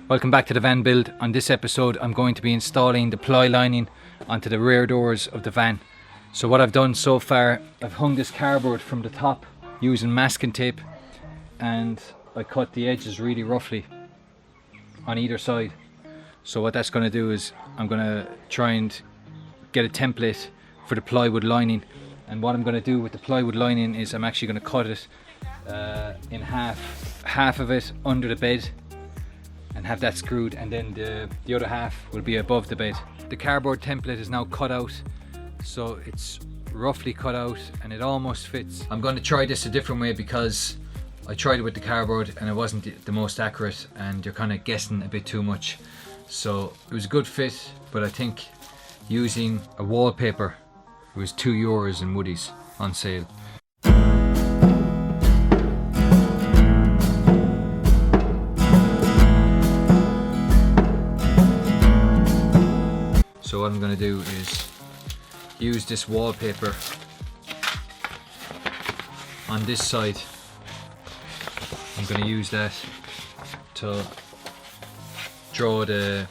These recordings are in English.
Welcome back to the van build. On this episode I'm going to be installing the ply lining onto the rear doors of the van. So what I've done so far, I've hung this cardboard from the top using masking tape, and I cut the edges really roughly on either side. So what that's going to do is I'm going to try and get a template for the plywood lining, and what I'm going to do with the plywood lining is I'm actually going to cut it in half of it under the bed and have that screwed, and then the other half will be above the bed. The cardboard template is now cut out, so it's roughly cut out and it almost fits. I'm going to try this a different way because I tried it with the cardboard and it wasn't the most accurate, and you're kind of guessing a bit too much. So it was a good fit, but I think using a wallpaper, it was €2 in Woodies on sale. So what I'm going to do is use this wallpaper on this side. I'm going to use that to draw the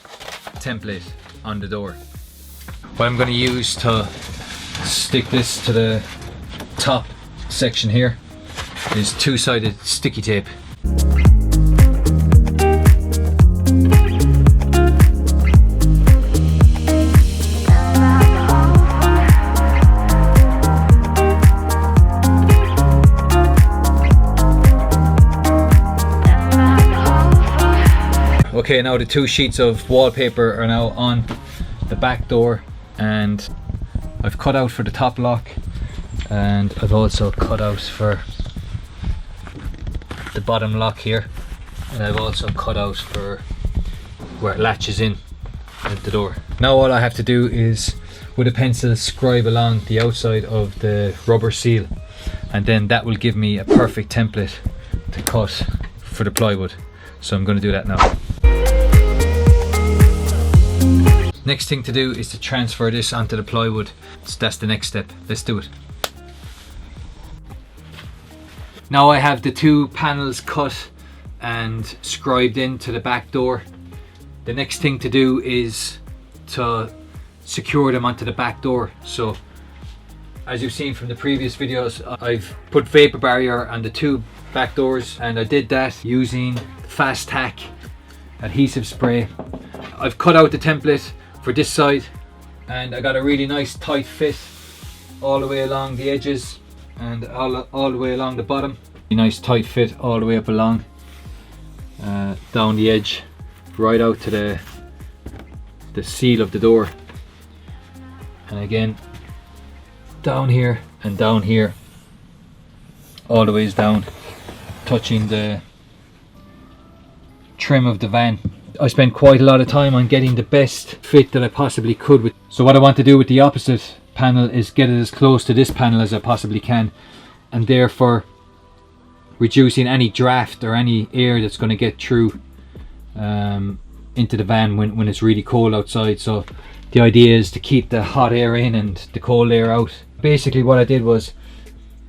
template on the door. What I'm going to use to stick this to the top section here is two-sided sticky tape. Okay, now the two sheets of wallpaper are now on the back door, and I've cut out for the top lock, and I've also cut out for the bottom lock here, and I've also cut out for where it latches in at the door. Now all I have to do is with a pencil scribe along the outside of the rubber seal, and then that will give me a perfect template to cut for the plywood. So I'm going to do that now. Next thing to do is to transfer this onto the plywood. So that's the next step. Let's do it. Now I have the two panels cut and scribed into the back door. The next thing to do is to secure them onto the back door. So as you've seen from the previous videos, I've put vapor barrier on the two back doors, and I did that using Fast Tack adhesive spray. I've cut out the template for this side, and I got a really nice tight fit all the way along the edges and all the way along the bottom. A nice tight fit all the way up along down the edge, right out to the seal of the door, and again down here and down here, all the ways down, touching the trim of the van. I spent quite a lot of time on getting the best fit that I possibly could with. So what I want to do with the opposite panel is get it as close to this panel as I possibly can, and therefore reducing any draft or any air that's going to get through into the van when it's really cold outside. So the idea is to keep the hot air in and the cold air out. Basically what I did was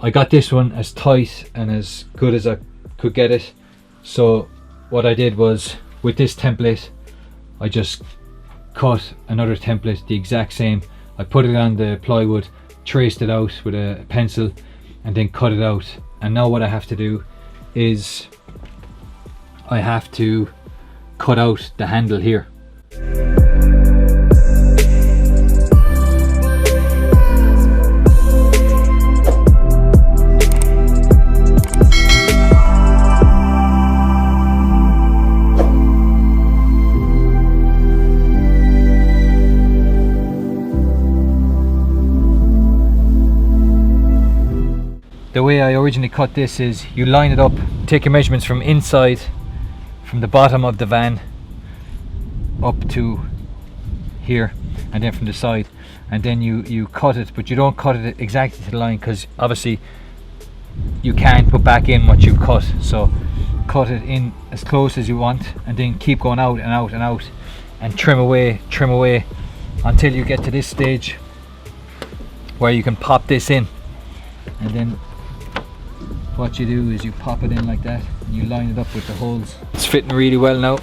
I got this one as tight and as good as I could get it. So what I did was, with this template, I just cut another template the exact same. I put it on the plywood, traced it out with a pencil, and then cut it out. And now what I have to do is I have to cut out the handle here. The way I originally cut this is you line it up, take your measurements from inside, from the bottom of the van up to here, and then from the side, and then you cut it, but you don't cut it exactly to the line because obviously you can't put back in what you cut. So cut it in as close as you want, and then keep going out and out and out, and trim away until you get to this stage where you can pop this in, and then what you do is you pop it in like that and you line it up with the holes. It's fitting really well now.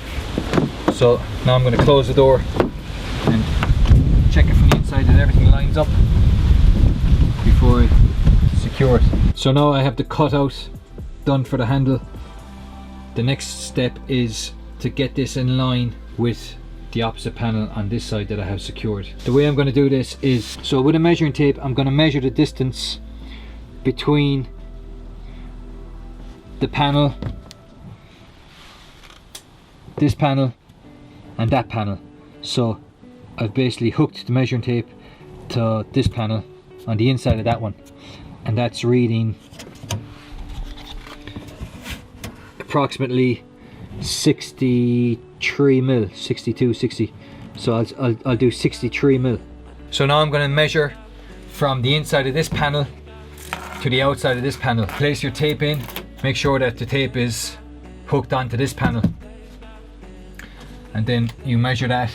So now I'm going to close the door and check it from the inside that everything lines up before I secure it. So now I have the cutout done for the handle. The next step is to get this in line with the opposite panel on this side that I have secured. The way I'm going to do this is, so with a measuring tape I'm going to measure the distance between the panel, this panel and that panel. So I've basically hooked the measuring tape to this panel on the inside of that one, and that's reading approximately 63 mil, 62, 60. So I'll do 63 mil. So now I'm going to measure from the inside of this panel to the outside of this panel. Place your tape in, make sure that the tape is hooked onto this panel, and then you measure that.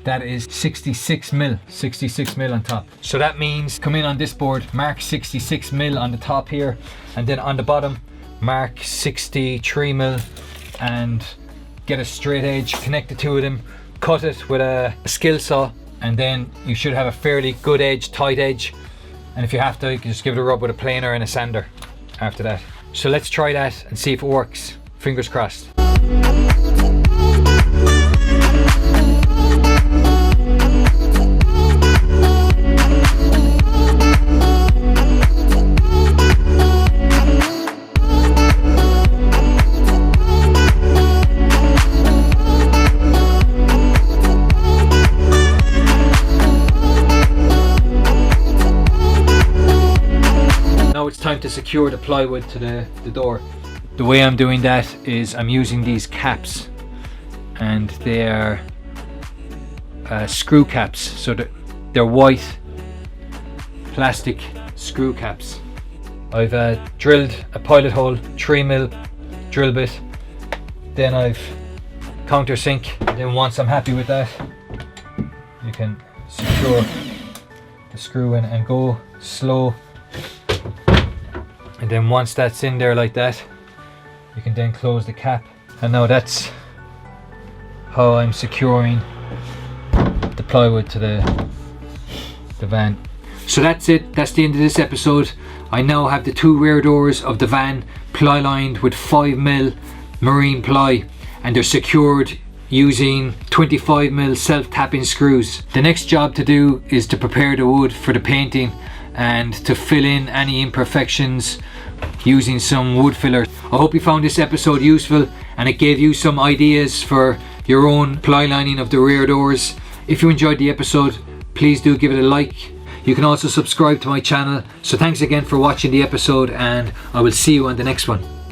That is 66 mil on top. So that means come in on this board, mark 66 mil on the top here, and then on the bottom mark 63 mil, and get a straight edge, connect the two of them, cut it with a skill saw, and then you should have a fairly good edge, tight edge. And if you have to, you can just give it a rub with a planer and a sander after that. So let's try that and see if it works. Fingers crossed. Now it's time to secure the plywood to the door. The way I'm doing that is I'm using these caps, and they are screw caps. So they're white plastic screw caps. I've drilled a pilot hole, 3 mil drill bit. Then I've countersink. Then once I'm happy with that, you can secure the screw in and go slow. And then once that's in there like that, you can then close the cap. And now that's how I'm securing the plywood to the van. So that's it, that's the end of this episode. I now have the two rear doors of the van ply lined with 5 mil marine ply, and they're secured using 25 mil self-tapping screws. The next job to do is to prepare the wood for the painting and to fill in any imperfections using some wood filler. I hope you found this episode useful and it gave you some ideas for your own ply lining of the rear doors. If you enjoyed the episode, please do give it a like. You can also subscribe to my channel. So thanks again for watching the episode, and I will see you on the next one.